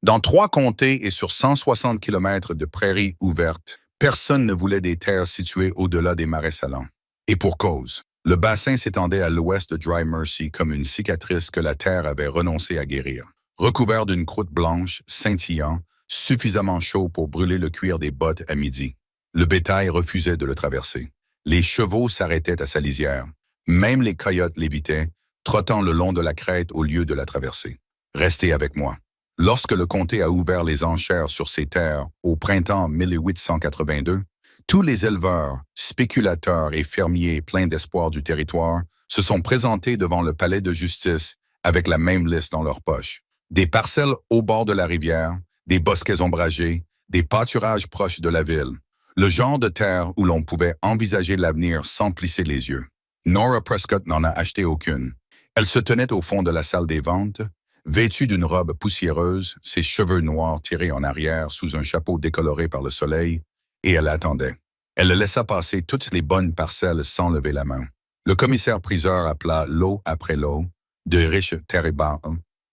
Dans 3 comtés et sur 160 kilomètres de prairies ouvertes, personne ne voulait des terres situées au-delà des marais salants. Et pour cause. Le bassin s'étendait à l'ouest de Dry Mercy comme une cicatrice que la terre avait renoncé à guérir. Recouvert d'une croûte blanche, scintillant, suffisamment chaud pour brûler le cuir des bottes à midi. Le bétail refusait de le traverser. Les chevaux s'arrêtaient à sa lisière. Même les coyotes l'évitaient, trottant le long de la crête au lieu de la traverser. Restez avec moi. Lorsque le comté a ouvert les enchères sur ses terres au printemps 1882, tous les éleveurs, spéculateurs et fermiers pleins d'espoir du territoire se sont présentés devant le palais de justice avec la même liste dans leur poche. Des parcelles au bord de la rivière, des bosquets ombragés, des pâturages proches de la ville. Le genre de terre où l'on pouvait envisager l'avenir sans plisser les yeux. Nora Prescott n'en a acheté aucune. Elle se tenait au fond de la salle des ventes, vêtue d'une robe poussiéreuse, ses cheveux noirs tirés en arrière sous un chapeau décoloré par le soleil, et elle attendait. Elle le laissa passer toutes les bonnes parcelles sans lever la main. Le commissaire-priseur appela lot après lot, de riches terres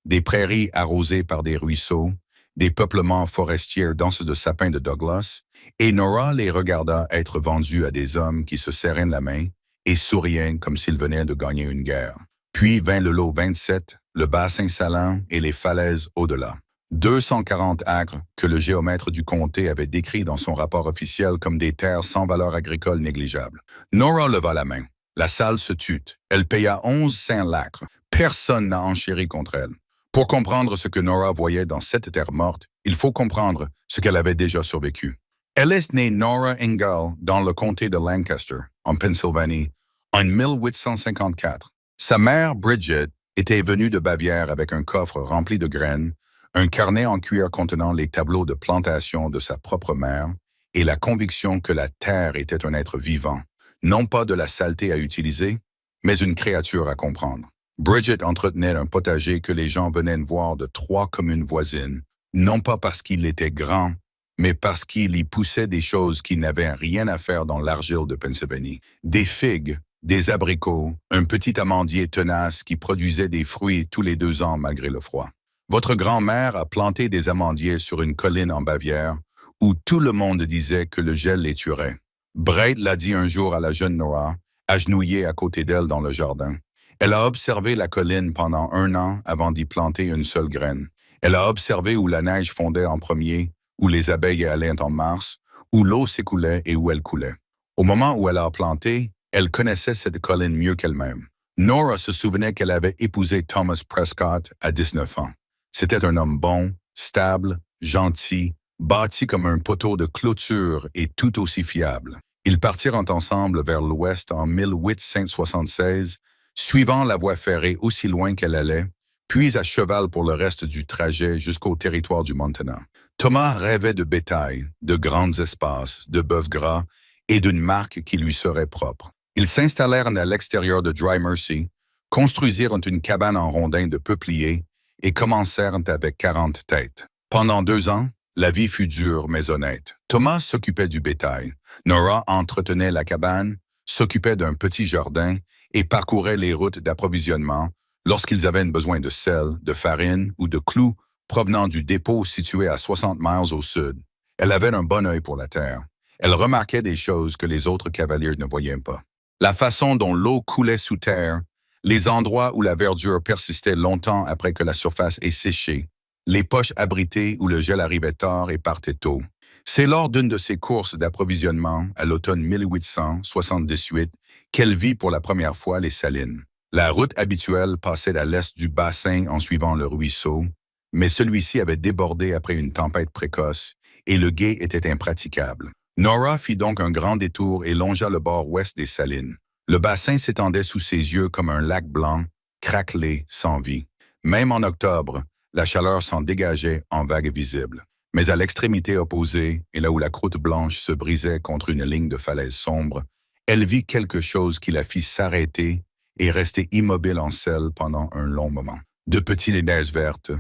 des prairies arrosées par des ruisseaux, des peuplements forestiers denses de sapins de Douglas, et Nora les regarda être vendus à des hommes qui se serraient la main et souriaient comme s'ils venaient de gagner une guerre. Puis vint le lot 27, le bassin salant et les falaises au-delà. 240 acres que le géomètre du comté avait décrits dans son rapport officiel comme des terres sans valeur agricole négligeable. Nora leva la main. La salle se tut. Elle paya 11 cents l'acre. Personne n'a enchéri contre elle. Pour comprendre ce que Nora voyait dans cette terre morte, il faut comprendre ce qu'elle avait déjà survécu. Elle est née Nora Ingalls dans le comté de Lancaster, en Pennsylvanie, en 1854. Sa mère, Bridget, était venue de Bavière avec un coffre rempli de graines, un carnet en cuir contenant les tableaux de plantation de sa propre mère et la conviction que la terre était un être vivant, non pas de la saleté à utiliser, mais une créature à comprendre. Bridget entretenait un potager que les gens venaient voir de 3 communes voisines, non pas parce qu'il était grand, mais parce qu'il y poussait des choses qui n'avaient rien à faire dans l'argile de Pennsylvanie. Des figues, des abricots, un petit amandier tenace qui produisait des fruits tous les 2 ans malgré le froid. Votre grand-mère a planté des amandiers sur une colline en Bavière où tout le monde disait que le gel les tuerait. Brett l'a dit un jour à la jeune Nora, agenouillée à côté d'elle dans le jardin. Elle a observé la colline pendant 1 an avant d'y planter une seule graine. Elle a observé où la neige fondait en premier, où les abeilles allaient en mars, où l'eau s'écoulait et où elle coulait. Au moment où elle a planté, elle connaissait cette colline mieux qu'elle-même. Nora se souvenait qu'elle avait épousé Thomas Prescott à 19 ans. C'était un homme bon, stable, gentil, bâti comme un poteau de clôture et tout aussi fiable. Ils partirent ensemble vers l'ouest en 1876, suivant la voie ferrée aussi loin qu'elle allait, puis à cheval pour le reste du trajet jusqu'au territoire du Montana. Thomas rêvait de bétail, de grands espaces, de bœufs gras et d'une marque qui lui serait propre. Ils s'installèrent à l'extérieur de Dry Mercy, construisirent une cabane en rondins de peupliers et commencèrent avec 40 têtes. Pendant 2 ans, la vie fut dure mais honnête. Thomas s'occupait du bétail. Nora entretenait la cabane, s'occupait d'un petit jardin et parcourait les routes d'approvisionnement lorsqu'ils avaient besoin de sel, de farine ou de clous provenant du dépôt situé à 60 miles au sud. Elle avait un bon œil pour la terre. Elle remarquait des choses que les autres cavaliers ne voyaient pas. La façon dont l'eau coulait sous terre, les endroits où la verdure persistait longtemps après que la surface ait séché, les poches abritées où le gel arrivait tard et partait tôt. C'est lors d'une de ces courses d'approvisionnement, à l'automne 1878, qu'elle vit pour la première fois les salines. La route habituelle passait à l'est du bassin en suivant le ruisseau, mais celui-ci avait débordé après une tempête précoce et le gué était impraticable. Nora fit donc un grand détour et longea le bord ouest des salines. Le bassin s'étendait sous ses yeux comme un lac blanc, craquelé, sans vie. Même en octobre, la chaleur s'en dégageait en vagues visibles. Mais à l'extrémité opposée, et là où la croûte blanche se brisait contre une ligne de falaise sombre, elle vit quelque chose qui la fit s'arrêter et rester immobile en selle pendant un long moment. De petites nénaises vertes,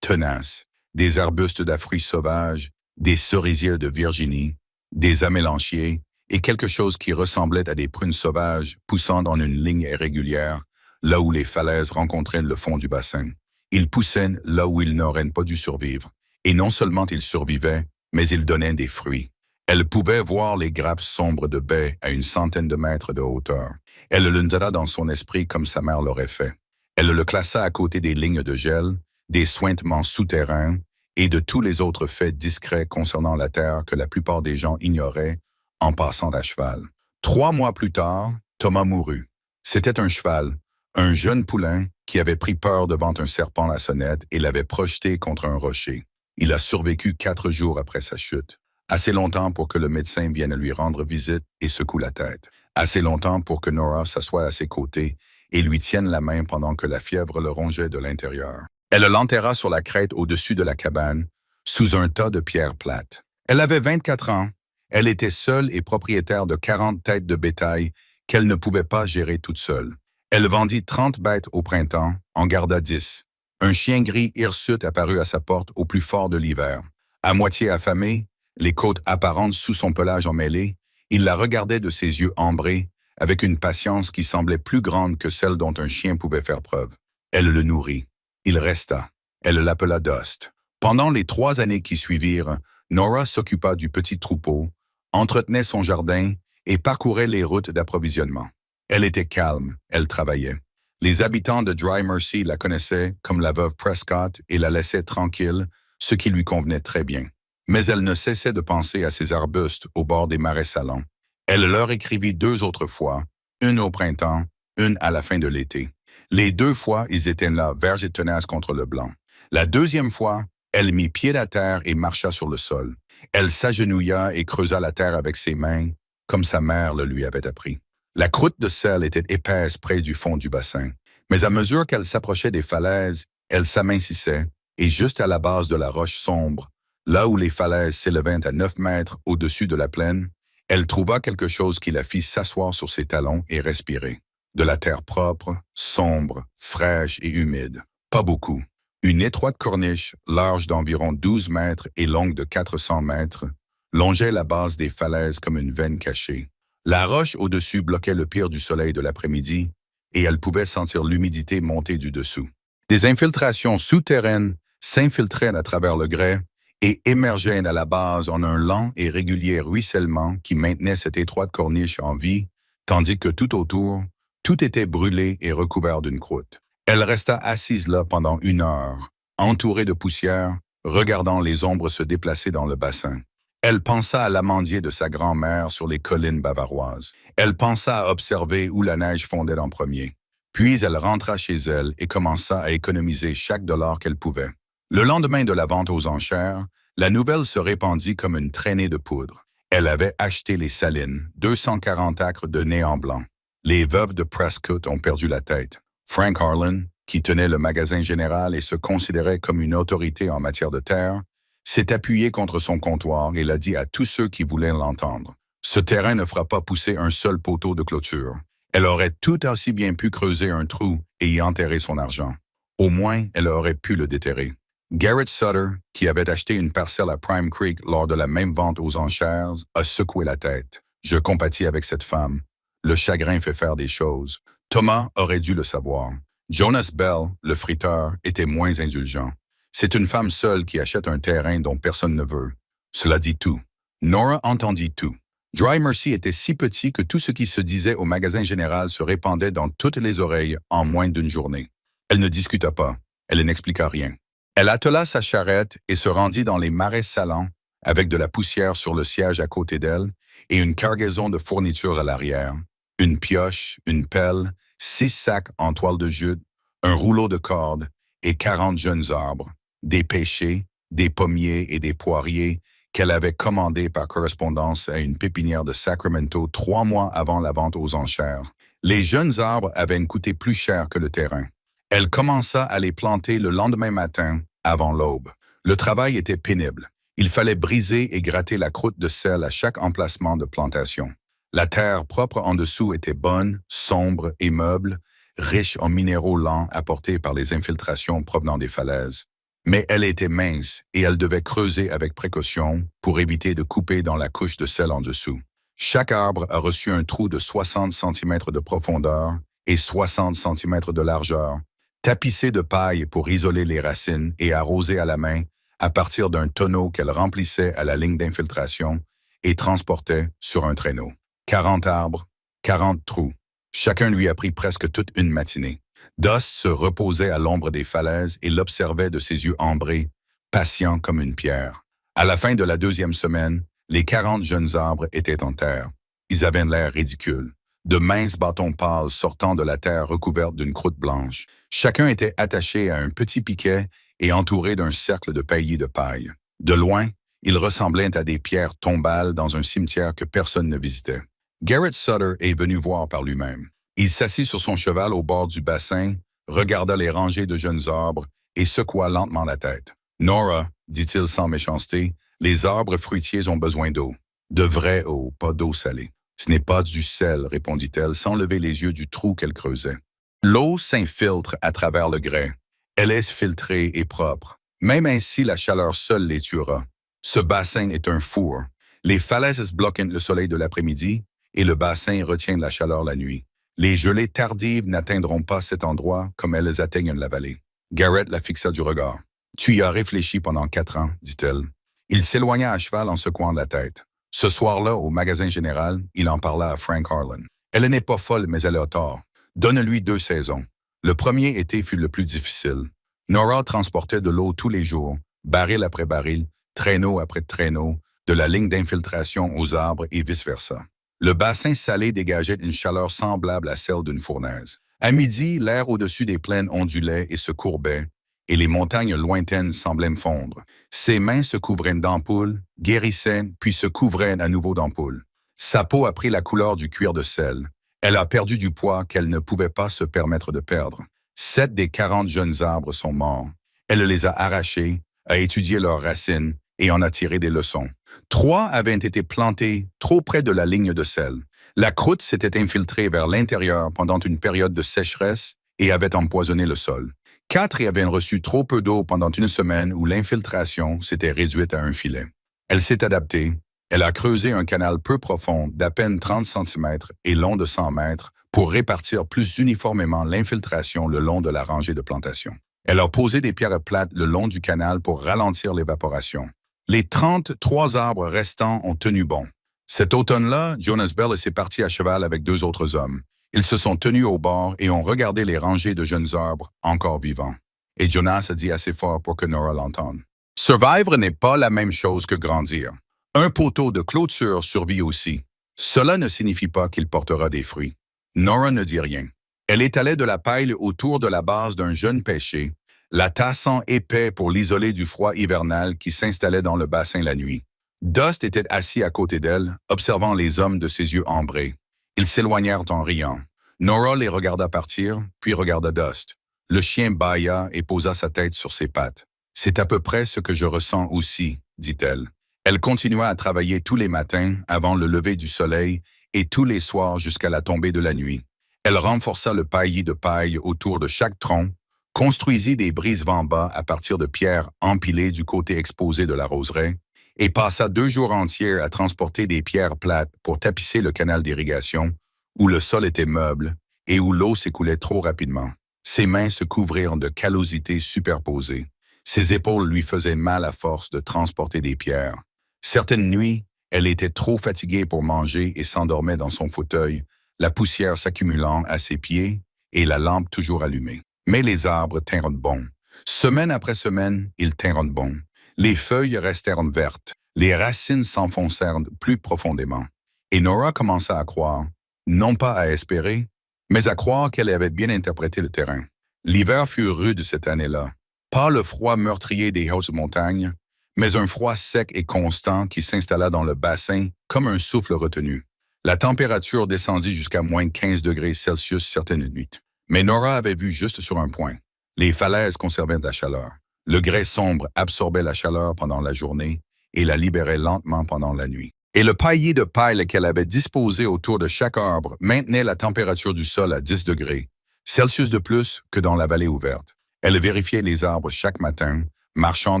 tenaces, des arbustes d'Afrique sauvage, des cerisiers de Virginie, des amélanchiers et quelque chose qui ressemblait à des prunes sauvages poussant dans une ligne irrégulière, là où les falaises rencontraient le fond du bassin. Ils poussaient là où ils n'auraient pas dû survivre, Et non seulement il survivait, mais il donnait des fruits. Elle pouvait voir les grappes sombres de baies à une centaine de mètres de hauteur. Elle le nota dans son esprit comme sa mère l'aurait fait. Elle le classa à côté des lignes de gel, des suintements souterrains et de tous les autres faits discrets concernant la Terre que la plupart des gens ignoraient en passant à cheval. 3 mois plus tard, Thomas mourut. C'était un cheval, un jeune poulain qui avait pris peur devant un serpent à sonnette et l'avait projeté contre un rocher. Il a survécu 4 jours après sa chute. Assez longtemps pour que le médecin vienne lui rendre visite et secoue la tête. Assez longtemps pour que Nora s'assoie à ses côtés et lui tienne la main pendant que la fièvre le rongeait de l'intérieur. Elle l'enterra sur la crête au-dessus de la cabane, sous un tas de pierres plates. Elle avait 24 ans. Elle était seule et propriétaire de 40 têtes de bétail qu'elle ne pouvait pas gérer toute seule. Elle vendit 30 bêtes au printemps, en garda 10. Un chien gris hirsute apparut à sa porte au plus fort de l'hiver. À moitié affamé, les côtes apparentes sous son pelage emmêlé, il la regardait de ses yeux ambrés, avec une patience qui semblait plus grande que celle dont un chien pouvait faire preuve. Elle le nourrit. Il resta. Elle l'appela Dust. Pendant les 3 années qui suivirent, Nora s'occupa du petit troupeau, entretenait son jardin et parcourait les routes d'approvisionnement. Elle était calme, elle travaillait. Les habitants de Dry Mercy la connaissaient comme la veuve Prescott et la laissaient tranquille, ce qui lui convenait très bien. Mais elle ne cessait de penser à ses arbustes au bord des marais salants. Elle leur écrivit 2 autres fois, une au printemps, une à la fin de l'été. Les 2 fois, ils étaient là, verts et tenaces contre le blanc. La 2e fois, elle mit pied à terre et marcha sur le sol. Elle s'agenouilla et creusa la terre avec ses mains, comme sa mère le lui avait appris. La croûte de sel était épaisse près du fond du bassin, mais à mesure qu'elle s'approchait des falaises, elle s'amincissait, et juste à la base de la roche sombre, là où les falaises s'élevaient à 9 mètres au-dessus de la plaine, elle trouva quelque chose qui la fit s'asseoir sur ses talons et respirer. De la terre propre, sombre, fraîche et humide. Pas beaucoup. Une étroite corniche, large d'environ 12 mètres et longue de 400 mètres, longeait la base des falaises comme une veine cachée. La roche au-dessus bloquait le pire du soleil de l'après-midi, et elle pouvait sentir l'humidité monter du dessous. Des infiltrations souterraines s'infiltraient à travers le grès et émergeaient à la base en un lent et régulier ruissellement qui maintenait cette étroite corniche en vie, tandis que tout autour, tout était brûlé et recouvert d'une croûte. Elle resta assise là pendant 1 heure, entourée de poussière, regardant les ombres se déplacer dans le bassin. Elle pensa à l'amandier de sa grand-mère sur les collines bavaroises. Elle pensa à observer où la neige fondait en premier. Puis elle rentra chez elle et commença à économiser chaque dollar qu'elle pouvait. Le lendemain de la vente aux enchères, la nouvelle se répandit comme une traînée de poudre. Elle avait acheté les salines, 240 acres de néant blanc. Les veuves de Prescott ont perdu la tête. Frank Harlan, qui tenait le magasin général et se considérait comme une autorité en matière de terre, s'est appuyé contre son comptoir et l'a dit à tous ceux qui voulaient l'entendre. Ce terrain ne fera pas pousser un seul poteau de clôture. Elle aurait tout aussi bien pu creuser un trou et y enterrer son argent. Au moins, elle aurait pu le déterrer. Garrett Sutter, qui avait acheté une parcelle à Prime Creek lors de la même vente aux enchères, a secoué la tête. Je compatis avec cette femme. Le chagrin fait faire des choses. Thomas aurait dû le savoir. Jonas Bell, le friteur, était moins indulgent. C'est une femme seule qui achète un terrain dont personne ne veut. Cela dit tout. Nora entendit tout. Dry Mercy était si petit que tout ce qui se disait au magasin général se répandait dans toutes les oreilles en moins d'1 journée. Elle ne discuta pas. Elle n'expliqua rien. Elle attela sa charrette et se rendit dans les marais salants avec de la poussière sur le siège à côté d'elle et une cargaison de fournitures à l'arrière. Une pioche, une pelle, 6 sacs en toile de jute, un rouleau de corde et 40 jeunes arbres, des pêchers, des pommiers et des poiriers qu'elle avait commandés par correspondance à une pépinière de Sacramento 3 mois avant la vente aux enchères. Les jeunes arbres avaient coûté plus cher que le terrain. Elle commença à les planter le lendemain matin, avant l'aube. Le travail était pénible. Il fallait briser et gratter la croûte de sel à chaque emplacement de plantation. La terre propre en dessous était bonne, sombre et meuble, riche en minéraux lents apportés par les infiltrations provenant des falaises. Mais elle était mince et elle devait creuser avec précaution pour éviter de couper dans la couche de sel en dessous. Chaque arbre a reçu un trou de 60 cm de profondeur et 60 cm de largeur, tapissé de paille pour isoler les racines et arrosé à la main à partir d'un tonneau qu'elle remplissait à la ligne d'infiltration et transportait sur un traîneau. 40 arbres, 40 trous. Chacun lui a pris presque toute une matinée. Dust se reposait à l'ombre des falaises et l'observait de ses yeux ambrés, patient comme une pierre. À la fin de la 2e semaine, les 40 jeunes arbres étaient en terre. Ils avaient l'air ridicules. De minces bâtons pâles sortant de la terre recouverte d'une croûte blanche. Chacun était attaché à un petit piquet et entouré d'un cercle de paillis de paille. De loin, ils ressemblaient à des pierres tombales dans un cimetière que personne ne visitait. Garrett Sutter est venu voir par lui-même. Il s'assit sur son cheval au bord du bassin, regarda les rangées de jeunes arbres et secoua lentement la tête. « Nora, dit-il sans méchanceté, les arbres fruitiers ont besoin d'eau. De vraie eau, pas d'eau salée. Ce n'est pas du sel, répondit-elle sans lever les yeux du trou qu'elle creusait. L'eau s'infiltre à travers le grès. Elle est filtrée et propre. Même ainsi, la chaleur seule les tuera. Ce bassin est un four. Les falaises bloquent le soleil de l'après-midi et le bassin retient la chaleur la nuit. Les gelées tardives n'atteindront pas cet endroit comme elles atteignent la vallée. Garrett la fixa du regard. « Tu y as réfléchi pendant 4 ans, dit-elle. » Il s'éloigna à cheval en secouant la tête. Ce soir-là, au magasin général, il en parla à Frank Harlan. « Elle n'est pas folle, mais elle a tort. Donne-lui 2 saisons. » Le premier été fut le plus difficile. Nora transportait de l'eau tous les jours, baril après baril, traîneau après traîneau, de la ligne d'infiltration aux arbres et vice-versa. Le bassin salé dégageait une chaleur semblable à celle d'une fournaise. À midi, l'air au-dessus des plaines ondulait et se courbait, et les montagnes lointaines semblaient fondre. Ses mains se couvraient d'ampoules, guérissaient, puis se couvraient à nouveau d'ampoules. Sa peau a pris la couleur du cuir de sel. Elle a perdu du poids qu'elle ne pouvait pas se permettre de perdre. 7 des 40 jeunes arbres sont morts. Elle les a arrachés, a étudié leurs racines et en a tiré des leçons. 3 avaient été plantés trop près de la ligne de sel. La croûte s'était infiltrée vers l'intérieur pendant une période de sécheresse et avait empoisonné le sol. 4 y avaient reçu trop peu d'eau pendant une semaine où l'infiltration s'était réduite à un filet. Elle s'est adaptée. Elle a creusé un canal peu profond d'à peine 30 cm et long de 100 mètres pour répartir plus uniformément l'infiltration le long de la rangée de plantations. Elle a posé des pierres plates le long du canal pour ralentir l'évaporation. Les 33 arbres restants ont tenu bon. Cet automne-là, Jonas Bell s'est parti à cheval avec 2 autres hommes. Ils se sont tenus au bord et ont regardé les rangées de jeunes arbres encore vivants. Et Jonas a dit assez fort pour que Nora l'entende. « Survivre n'est pas la même chose que grandir. Un poteau de clôture survit aussi. Cela ne signifie pas qu'il portera des fruits. » Nora ne dit rien. Elle étalait de la paille autour de la base d'un jeune pêcher, la tassant épais pour l'isoler du froid hivernal qui s'installait dans le bassin la nuit. Dust était assis à côté d'elle, observant les hommes de ses yeux ambrés. Ils s'éloignèrent en riant. Nora les regarda partir, puis regarda Dust. Le chien bâilla et posa sa tête sur ses pattes. « C'est à peu près ce que je ressens aussi, » dit-elle. Elle continua à travailler tous les matins avant le lever du soleil et tous les soirs jusqu'à la tombée de la nuit. Elle renforça le paillis de paille autour de chaque tronc, construisit des brise-vents bas à partir de pierres empilées du côté exposé de la roseraie et passa 2 jours entiers à transporter des pierres plates pour tapisser le canal d'irrigation où le sol était meuble et où l'eau s'écoulait trop rapidement. Ses mains se couvrirent de callosités superposées. Ses épaules lui faisaient mal à force de transporter des pierres. Certaines nuits, elle était trop fatiguée pour manger et s'endormait dans son fauteuil, la poussière s'accumulant à ses pieds et la lampe toujours allumée. Mais les arbres tinrent bon. Semaine après semaine, ils tinrent bon. Les feuilles restèrent vertes. Les racines s'enfoncèrent plus profondément. Et Nora commença à croire, non pas à espérer, mais à croire qu'elle avait bien interprété le terrain. L'hiver fut rude cette année-là. Pas le froid meurtrier des hautes montagnes, mais un froid sec et constant qui s'installa dans le bassin comme un souffle retenu. La température descendit jusqu'à moins 15 degrés Celsius certaines nuits. Mais Nora avait vu juste sur un point. Les falaises conservaient de la chaleur. Le grès sombre absorbait la chaleur pendant la journée et la libérait lentement pendant la nuit. Et le paillis de paille qu'elle avait disposé autour de chaque arbre maintenait la température du sol à 10 degrés Celsius de plus que dans la vallée ouverte. Elle vérifiait les arbres chaque matin, marchant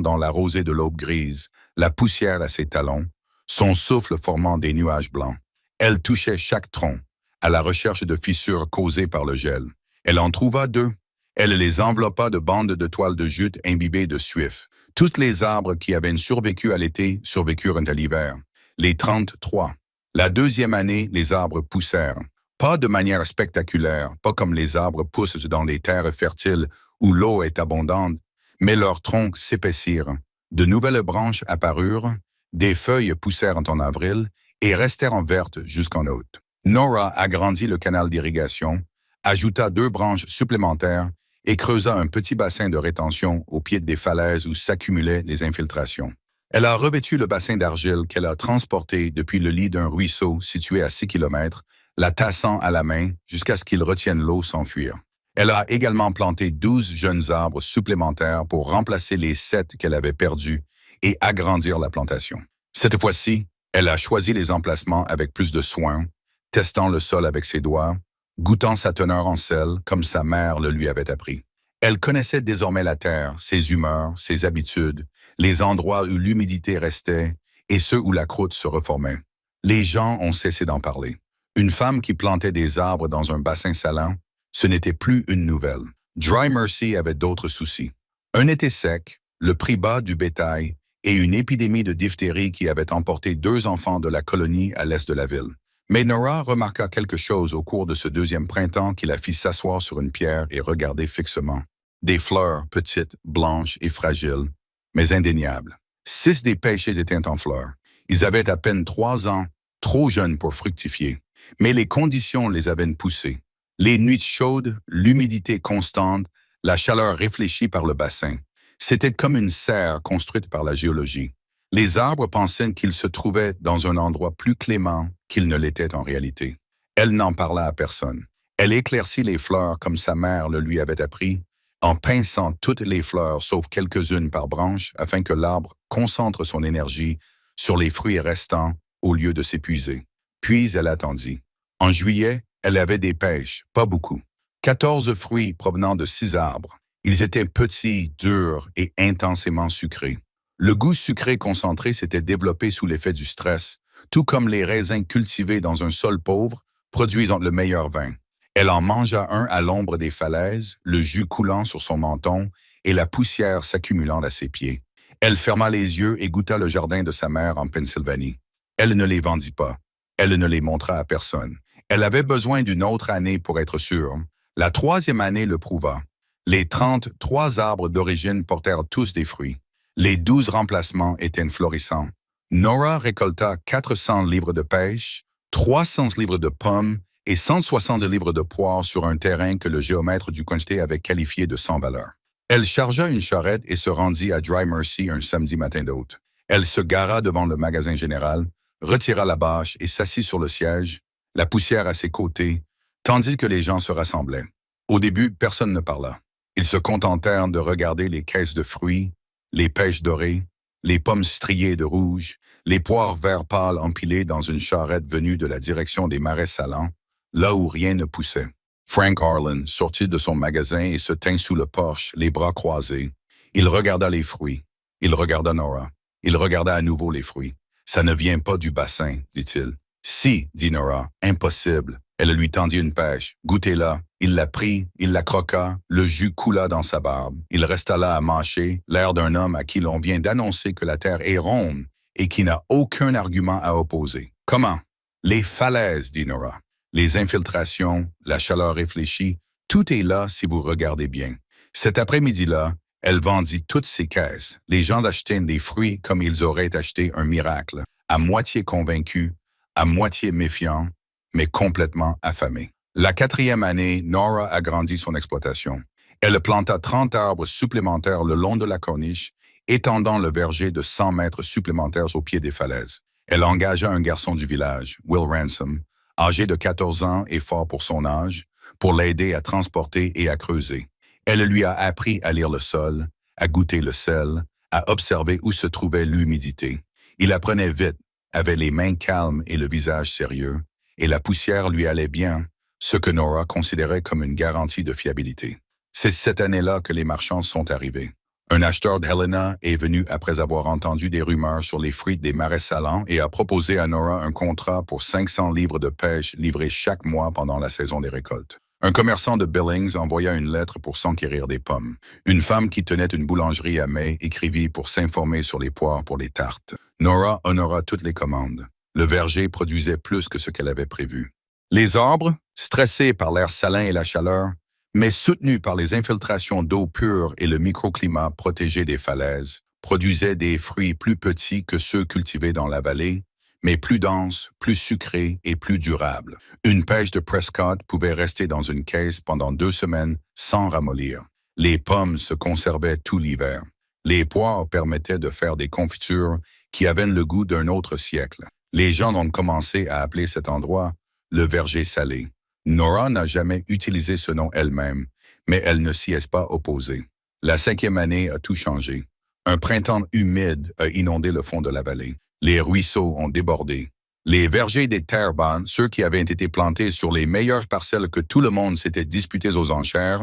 dans la rosée de l'aube grise, la poussière à ses talons, son souffle formant des nuages blancs. Elle touchait chaque tronc, à la recherche de fissures causées par le gel. Elle en trouva 2. Elle les enveloppa de bandes de toile de jute imbibées de suif. Tous les arbres qui avaient survécu à l'été survécurent à l'hiver. Les 33. La deuxième année, les arbres poussèrent. Pas de manière spectaculaire, pas comme les arbres poussent dans les terres fertiles où l'eau est abondante, mais leurs troncs s'épaissirent. De nouvelles branches apparurent, des feuilles poussèrent en avril et restèrent en vertes jusqu'en août. Nora agrandit le canal d'irrigation, ajouta 2 branches supplémentaires et creusa un petit bassin de rétention au pied des falaises où s'accumulaient les infiltrations. Elle a revêtu le bassin d'argile qu'elle a transporté depuis le lit d'un ruisseau situé à 6 kilomètres, la tassant à la main jusqu'à ce qu'il retienne l'eau sans fuir. Elle a également planté 12 jeunes arbres supplémentaires pour remplacer les 7 qu'elle avait perdus et agrandir la plantation. Cette fois-ci, elle a choisi les emplacements avec plus de soin, testant le sol avec ses doigts, goûtant sa teneur en sel comme sa mère le lui avait appris. Elle connaissait désormais la terre, ses humeurs, ses habitudes, les endroits où l'humidité restait et ceux où la croûte se reformait. Les gens ont cessé d'en parler. Une femme qui plantait des arbres dans un bassin salant, ce n'était plus une nouvelle. Dry Mercy avait d'autres soucis. Un été sec, le prix bas du bétail et une épidémie de diphtérie qui avait emporté 2 enfants de la colonie à l'est de la ville. Mais Nora remarqua quelque chose au cours de ce deuxième printemps qui la fit s'asseoir sur une pierre et regarder fixement. Des fleurs petites, blanches et fragiles, mais indéniables. 6 des pêchers étaient en fleurs. Ils avaient à peine 3 ans, trop jeunes pour fructifier. Mais les conditions les avaient poussés. Les nuits chaudes, l'humidité constante, la chaleur réfléchie par le bassin. C'était comme une serre construite par la géologie. Les arbres pensaient qu'ils se trouvaient dans un endroit plus clément qu'ils ne l'étaient en réalité. Elle n'en parla à personne. Elle éclaircit les fleurs comme sa mère le lui avait appris, en pinçant toutes les fleurs sauf quelques-unes par branche afin que l'arbre concentre son énergie sur les fruits restants au lieu de s'épuiser. Puis elle attendit. En juillet, elle avait des pêches, pas beaucoup. 14 fruits provenant de 6 arbres. Ils étaient petits, durs et intensément sucrés. Le goût sucré concentré s'était développé sous l'effet du stress, tout comme les raisins cultivés dans un sol pauvre produisent le meilleur vin. Elle en mangea un à l'ombre des falaises, le jus coulant sur son menton et la poussière s'accumulant à ses pieds. Elle ferma les yeux et goûta le jardin de sa mère en Pennsylvanie. Elle ne les vendit pas. Elle ne les montra à personne. Elle avait besoin d'une autre année pour être sûre. La 3e année le prouva. Les 33 arbres d'origine portèrent tous des fruits. Les 12 remplacements étaient florissants. Nora récolta 400 livres de pêche, 300 livres de pommes et 160 livres de poires sur un terrain que le géomètre du comté avait qualifié de sans valeur. Elle chargea une charrette et se rendit à Dry Mercy un samedi matin d'août. Elle se gara devant le magasin général, retira la bâche et s'assit sur le siège, la poussière à ses côtés, tandis que les gens se rassemblaient. Au début, personne ne parla. Ils se contentèrent de regarder les caisses de fruits, les pêches dorées, les pommes striées de rouge, les poires vert pâle empilées dans une charrette venue de la direction des marais salants, là où rien ne poussait. Frank Harlan sortit de son magasin et se tint sous le porche, les bras croisés. Il regarda les fruits. Il regarda Nora. Il regarda à nouveau les fruits. « Ça ne vient pas du bassin, dit-il. »« Si, dit Nora, impossible. » Elle lui tendit une pêche. « Goûtez-la. » Il la prit, il la croqua, le jus coula dans sa barbe. Il resta là à mâcher, l'air d'un homme à qui l'on vient d'annoncer que la terre est ronde et qui n'a aucun argument à opposer. « Comment? »« Les falaises, dit Nora. Les infiltrations, la chaleur réfléchie, tout est là si vous regardez bien. Cet après-midi-là, elle vendit toutes ses caisses. Les gens achetaient des fruits comme ils auraient acheté un miracle, à moitié convaincus, à moitié méfiants, mais complètement affamés. La 4e année, Nora agrandit son exploitation. Elle planta 30 arbres supplémentaires le long de la corniche, étendant le verger de 100 mètres supplémentaires au pied des falaises. Elle engagea un garçon du village, Will Ransom, âgé de 14 ans et fort pour son âge, pour l'aider à transporter et à creuser. Elle lui a appris à lire le sol, à goûter le sel, à observer où se trouvait l'humidité. Il apprenait vite, avait les mains calmes et le visage sérieux, et la poussière lui allait bien, ce que Nora considérait comme une garantie de fiabilité. C'est cette année-là que les marchands sont arrivés. Un acheteur d'Helena est venu après avoir entendu des rumeurs sur les fruits des marais salants et a proposé à Nora un contrat pour 500 livres de pêche livrés chaque mois pendant la saison des récoltes. Un commerçant de Billings envoya une lettre pour s'enquérir des pommes. Une femme qui tenait une boulangerie à May écrivit pour s'informer sur les poires pour les tartes. Nora honora toutes les commandes. Le verger produisait plus que ce qu'elle avait prévu. Les arbres, stressés par l'air salin et la chaleur, mais soutenus par les infiltrations d'eau pure et le microclimat protégé des falaises, produisaient des fruits plus petits que ceux cultivés dans la vallée, mais plus denses, plus sucrés et plus durables. Une pêche de Prescott pouvait rester dans une caisse pendant 2 semaines sans ramollir. Les pommes se conservaient tout l'hiver. Les poires permettaient de faire des confitures qui avaient le goût d'un autre siècle. Les gens ont commencé à appeler cet endroit le verger salé. Nora n'a jamais utilisé ce nom elle-même, mais elle ne s'y est pas opposée. La 5e année a tout changé. Un printemps humide a inondé le fond de la vallée. Les ruisseaux ont débordé. Les vergers des terres bonnes, ceux qui avaient été plantés sur les meilleures parcelles que tout le monde s'était disputé aux enchères,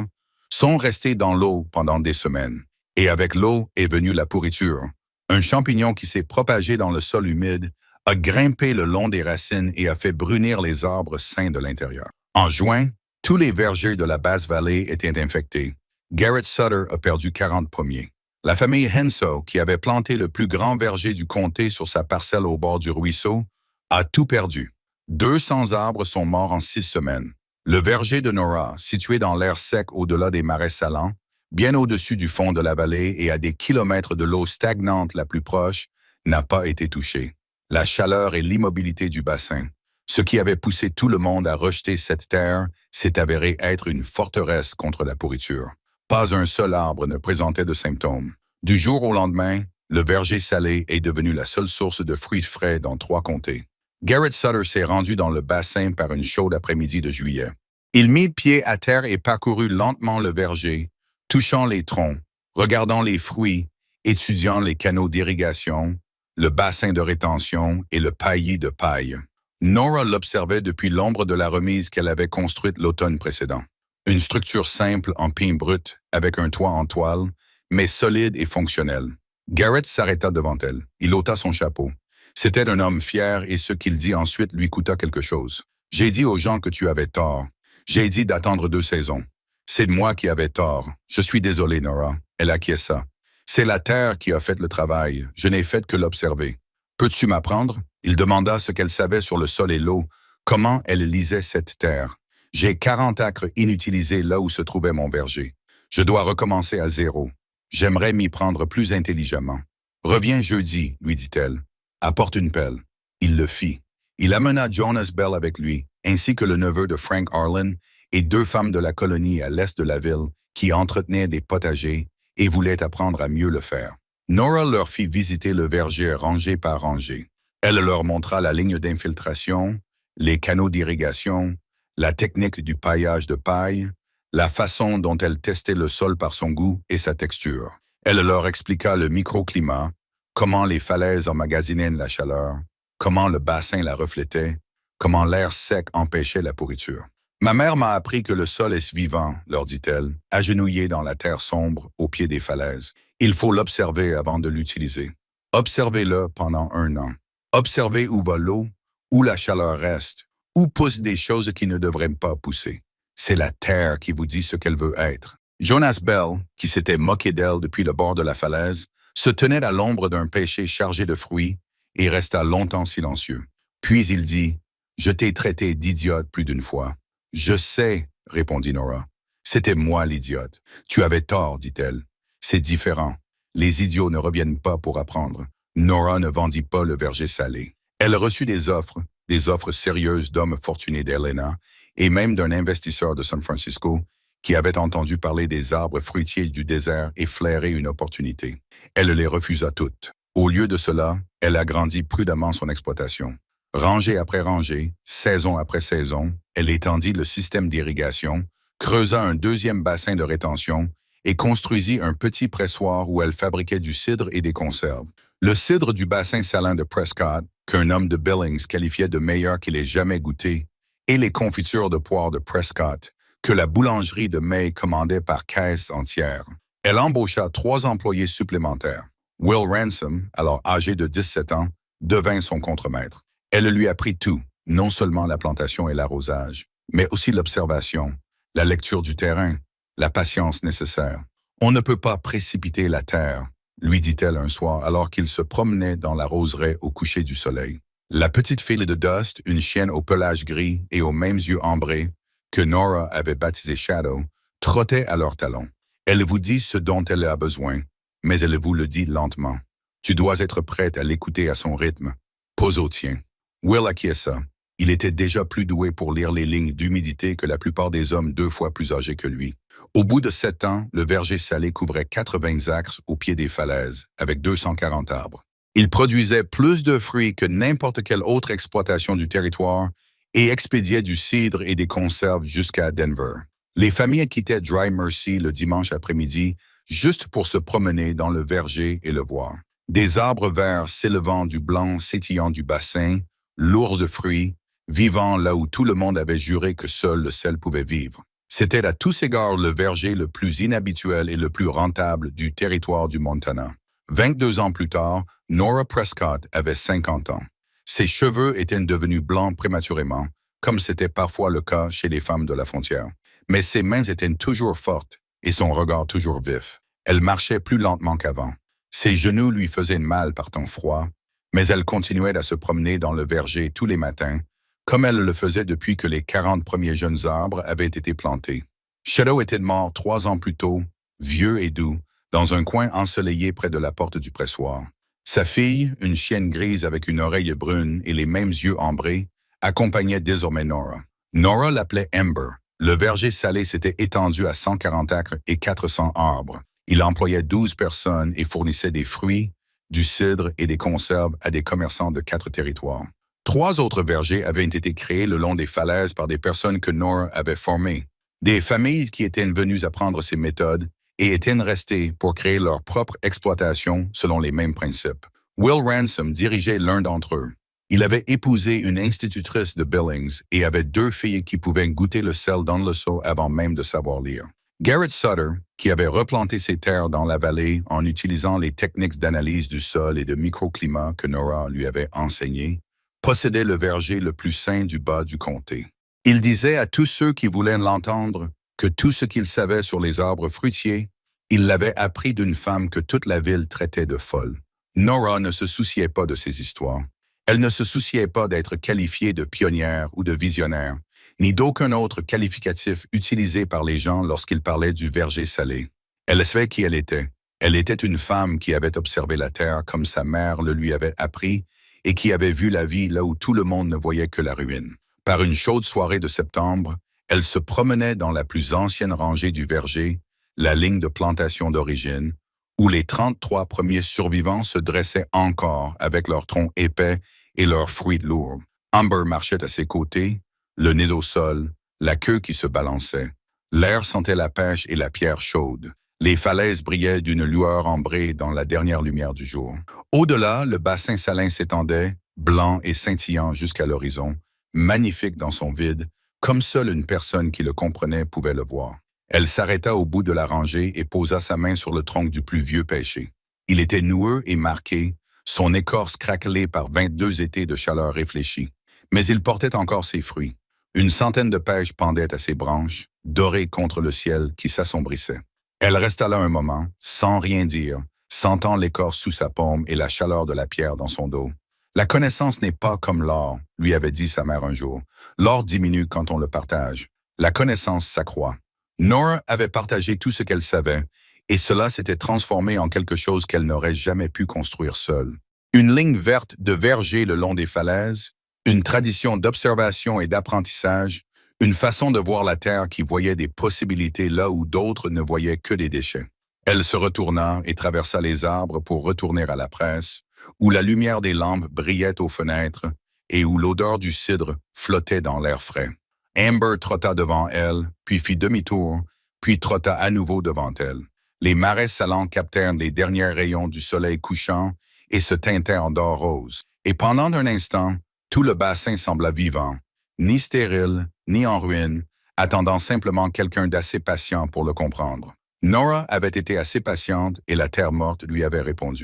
sont restés dans l'eau pendant des semaines. Et avec l'eau est venue la pourriture. Un champignon qui s'est propagé dans le sol humide a grimpé le long des racines et a fait brunir les arbres sains de l'intérieur. En juin, tous les vergers de la basse-vallée étaient infectés. Garrett Sutter a perdu 40 pommiers. La famille Henso, qui avait planté le plus grand verger du comté sur sa parcelle au bord du ruisseau, a tout perdu. 200 arbres sont morts en 6 semaines. Le verger de Nora, situé dans l'air sec au-delà des marais salants, bien au-dessus du fond de la vallée et à des kilomètres de l'eau stagnante la plus proche, n'a pas été touché. La chaleur et l'immobilité du bassin, ce qui avait poussé tout le monde à rejeter cette terre, s'est avéré être une forteresse contre la pourriture. Pas un seul arbre ne présentait de symptômes. Du jour au lendemain, le verger salé est devenu la seule source de fruits frais dans 3 comtés. Garrett Sutter s'est rendu dans le bassin par une chaude après-midi de juillet. Il mit pied à terre et parcourut lentement le verger, touchant les troncs, regardant les fruits, étudiant les canaux d'irrigation, le bassin de rétention et le paillis de paille. Nora l'observait depuis l'ombre de la remise qu'elle avait construite l'automne précédent. Une structure simple en pin brut, avec un toit en toile, mais solide et fonctionnel. Garrett s'arrêta devant elle. Il ôta son chapeau. C'était un homme fier et ce qu'il dit ensuite lui coûta quelque chose. « J'ai dit aux gens que tu avais tort. J'ai dit d'attendre 2 saisons. C'est moi qui avais tort. Je suis désolé, Nora. » Elle acquiesça. « C'est la terre qui a fait le travail. Je n'ai fait que l'observer. Peux-tu m'apprendre? » Il demanda ce qu'elle savait sur le sol et l'eau, comment elle lisait cette terre. « J'ai 40 acres inutilisés là où se trouvait mon verger. Je dois recommencer à 0. J'aimerais m'y prendre plus intelligemment. Reviens jeudi, lui dit-elle. Apporte une pelle. » Il le fit. Il amena Jonas Bell avec lui, ainsi que le neveu de Frank Arlen et 2 femmes de la colonie à l'est de la ville qui entretenaient des potagers et voulaient apprendre à mieux le faire. Nora leur fit visiter le verger rangé par rangée. Elle leur montra la ligne d'infiltration, les canaux d'irrigation, la technique du paillage de paille, la façon dont elle testait le sol par son goût et sa texture. Elle leur expliqua le microclimat, comment les falaises emmagasinaient la chaleur, comment le bassin la reflétait, comment l'air sec empêchait la pourriture. « Ma mère m'a appris que le sol est vivant, leur dit-elle, agenouillé dans la terre sombre au pied des falaises. Il faut l'observer avant de l'utiliser. Observez-le pendant 1 an. Observez où va l'eau, où la chaleur reste, où poussent des choses qui ne devraient pas pousser. C'est la terre qui vous dit ce qu'elle veut être. » Jonas Bell, qui s'était moqué d'elle depuis le bord de la falaise, se tenait à l'ombre d'un pêcher chargé de fruits et resta longtemps silencieux. Puis il dit « Je t'ai traité d'idiote plus d'une fois. »« Je sais, » répondit Nora. « C'était moi l'idiote. Tu avais tort, dit-elle. C'est différent. Les idiots ne reviennent pas pour apprendre. » Nora ne vendit pas le verger salé. Elle reçut des offres sérieuses d'hommes fortunés d'Helena et même d'un investisseur de San Francisco qui avait entendu parler des arbres fruitiers du désert et flairé une opportunité. Elle les refusa toutes. Au lieu de cela, elle agrandit prudemment son exploitation. Rangée après rangée, saison après saison, elle étendit le système d'irrigation, creusa un 2e bassin de rétention et construisit un petit pressoir où elle fabriquait du cidre et des conserves. Le cidre du bassin salin de Prescott, qu'un homme de Billings qualifiait de meilleur qu'il ait jamais goûté, et les confitures de poire de Prescott, que la boulangerie de May commandait par caisse entière. Elle embaucha 3 employés supplémentaires. Will Ransom, alors âgé de 17 ans, devint son contremaître. Elle lui apprit tout, non seulement la plantation et l'arrosage, mais aussi l'observation, la lecture du terrain, la patience nécessaire. On ne peut pas précipiter la terre, lui dit-elle un soir alors qu'il se promenait dans la roseraie au coucher du soleil. La petite fille de Dust, une chienne au pelage gris et aux mêmes yeux ambrés, que Nora avait baptisé Shadow, trottait à leurs talons. Elle vous dit ce dont elle a besoin, mais elle vous le dit lentement. Tu dois être prête à l'écouter à son rythme. Pose au tien. Will acquiesça. Il était déjà plus doué pour lire les lignes d'humidité que la plupart des hommes 2 fois plus âgés que lui. Au bout de 7 ans, le verger salé couvrait 80 acres au pied des falaises, avec 240 arbres. Il produisait plus de fruits que n'importe quelle autre exploitation du territoire et expédiait du cidre et des conserves jusqu'à Denver. Les familles quittaient Dry Mercy le dimanche après-midi juste pour se promener dans le verger et le voir. Des arbres verts s'élevant du blanc sétillant du bassin, lourds de fruits, vivant là où tout le monde avait juré que seul le sel pouvait vivre. C'était à tous égards le verger le plus inhabituel et le plus rentable du territoire du Montana. 22 ans plus tard, Nora Prescott avait 50 ans. Ses cheveux étaient devenus blancs prématurément, comme c'était parfois le cas chez les femmes de la frontière. Mais ses mains étaient toujours fortes et son regard toujours vif. Elle marchait plus lentement qu'avant. Ses genoux lui faisaient mal par temps froid, mais elle continuait à se promener dans le verger tous les matins, comme elle le faisait depuis que les 40 premiers jeunes arbres avaient été plantés. Shadow était mort 3 ans plus tôt, vieux et doux, dans un coin ensoleillé près de la porte du pressoir. Sa fille, une chienne grise avec une oreille brune et les mêmes yeux ambrés, accompagnait désormais Nora. Nora l'appelait Amber. Le verger salé s'était étendu à 140 acres et 400 arbres. Il employait 12 personnes et fournissait des fruits, du cidre et des conserves à des commerçants de 4 territoires. 3 autres vergers avaient été créés le long des falaises par des personnes que Nora avait formées, des familles qui étaient venues apprendre ces méthodes et étaient restées pour créer leur propre exploitation selon les mêmes principes. Will Ransom dirigeait l'un d'entre eux. Il avait épousé une institutrice de Billings et avait 2 filles qui pouvaient goûter le sel dans le seau avant même de savoir lire. Garrett Sutter, qui avait replanté ses terres dans la vallée en utilisant les techniques d'analyse du sol et de microclimat que Nora lui avait enseignées, possédait le verger le plus sain du bas du comté. Il disait à tous ceux qui voulaient l'entendre que tout ce qu'il savait sur les arbres fruitiers, il l'avait appris d'une femme que toute la ville traitait de folle. Nora ne se souciait pas de ces histoires. Elle ne se souciait pas d'être qualifiée de pionnière ou de visionnaire, ni d'aucun autre qualificatif utilisé par les gens lorsqu'ils parlaient du verger salé. Elle savait qui elle était. Elle était une femme qui avait observé la terre comme sa mère le lui avait appris et qui avait vu la vie là où tout le monde ne voyait que la ruine. Par une chaude soirée de septembre, elle se promenait dans la plus ancienne rangée du verger, la ligne de plantation d'origine, où les 33 premiers survivants se dressaient encore avec leurs troncs épais et leurs fruits lourds. Amber marchait à ses côtés, le nez au sol, la queue qui se balançait. L'air sentait la pêche et la pierre chaude. Les falaises brillaient d'une lueur ambrée dans la dernière lumière du jour. Au-delà, le bassin salin s'étendait, blanc et scintillant jusqu'à l'horizon, magnifique dans son vide, comme seule une personne qui le comprenait pouvait le voir. Elle s'arrêta au bout de la rangée et posa sa main sur le tronc du plus vieux pêcher. Il était noueux et marqué, son écorce craquelée par 22 étés de chaleur réfléchie. Mais il portait encore ses fruits. Une centaine de pêches pendaient à ses branches, dorées contre le ciel qui s'assombrissait. Elle resta là un moment, sans rien dire, sentant l'écorce sous sa paume et la chaleur de la pierre dans son dos. La connaissance n'est pas comme l'or, lui avait dit sa mère un jour. L'or diminue quand on le partage. La connaissance s'accroît. Nora avait partagé tout ce qu'elle savait, et cela s'était transformé en quelque chose qu'elle n'aurait jamais pu construire seule. Une ligne verte de verger le long des falaises, une tradition d'observation et d'apprentissage, une façon de voir la terre qui voyait des possibilités là où d'autres ne voyaient que des déchets. Elle se retourna et traversa les arbres pour retourner à la presse, où la lumière des lampes brillait aux fenêtres et où l'odeur du cidre flottait dans l'air frais. Amber trotta devant elle, puis fit demi-tour, puis trotta à nouveau devant elle. Les marais salants captèrent les derniers rayons du soleil couchant et se teintèrent en d'or rose. Et pendant un instant, tout le bassin sembla vivant, ni stérile, ni en ruine, attendant simplement quelqu'un d'assez patient pour le comprendre. Nora avait été assez patiente et la terre morte lui avait répondu.